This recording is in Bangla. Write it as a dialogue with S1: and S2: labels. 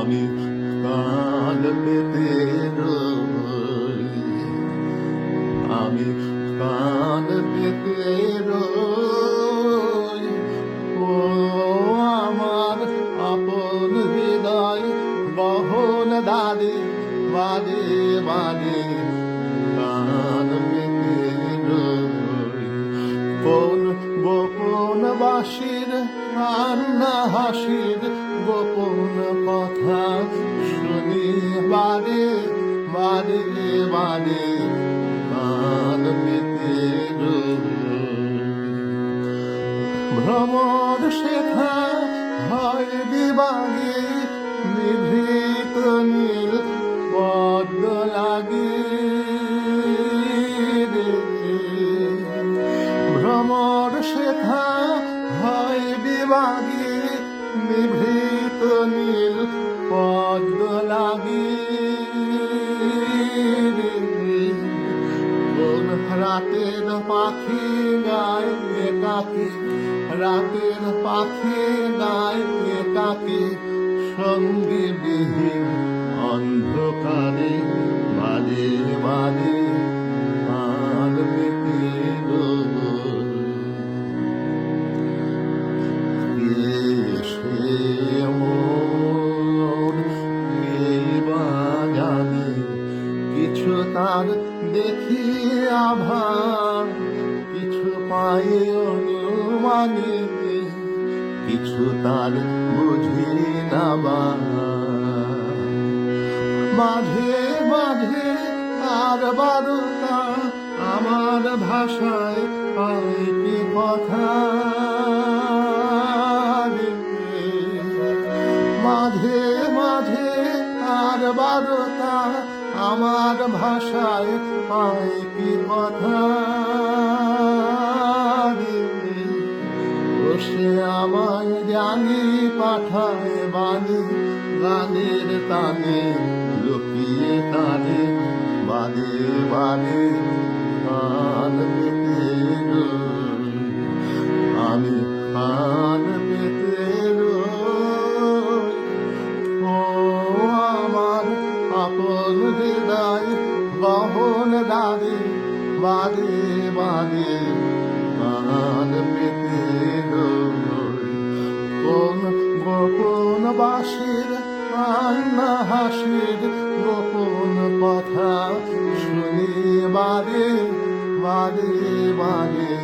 S1: আমি কান পেতে রই, আমি কান পেতে রই। ও আমার আপন হৃদয় বহন দাদে বাদে বাদে কান পেতে রই। কোন গোপন বাঁশির কান্না হাসির গোপন কথা শুনি বাদে বাদে বাদে কান পেতে রই। ভ্রমর শেখা হয় বিবাগে নিভৃত নীল পদ্ম লাগে রে। ভ্রমর শেখা হয় বিবাগে নিভৃত নীল পদ্ম লাগে রে। কোন রাতের পাখি গায় একাকী, রাতের পাখি গায় একাকী সঙ্গী বিহীন অন্ধকারে বাদে বাদে কান পেতে রই। সে মোর কে বা জানে, কিছু তার দেখি আভার, কিছু পাই অনুমানে, কিছু তার বুঝি না বা। মাঝে মাঝে আর বারতা আমার ভাষায় পাই কি কথা রে। মাঝে মাঝে আর বারতা আমার ভাষায় পাই কি কথা রে। ও সে আমায় জানি পাঠায় বাণী গানের তানে লুকিয়ে তানে বাদে বাদে কান পেতে রই। আমি কান পেতে রই। ও আমার আপন হৃদয় বহন দাদে বাদে বাদে কান পেতে রই। কোন গোপন বাঁশির কান্না হাসির গোপন কথা শুনি বাদে বাদে বাদে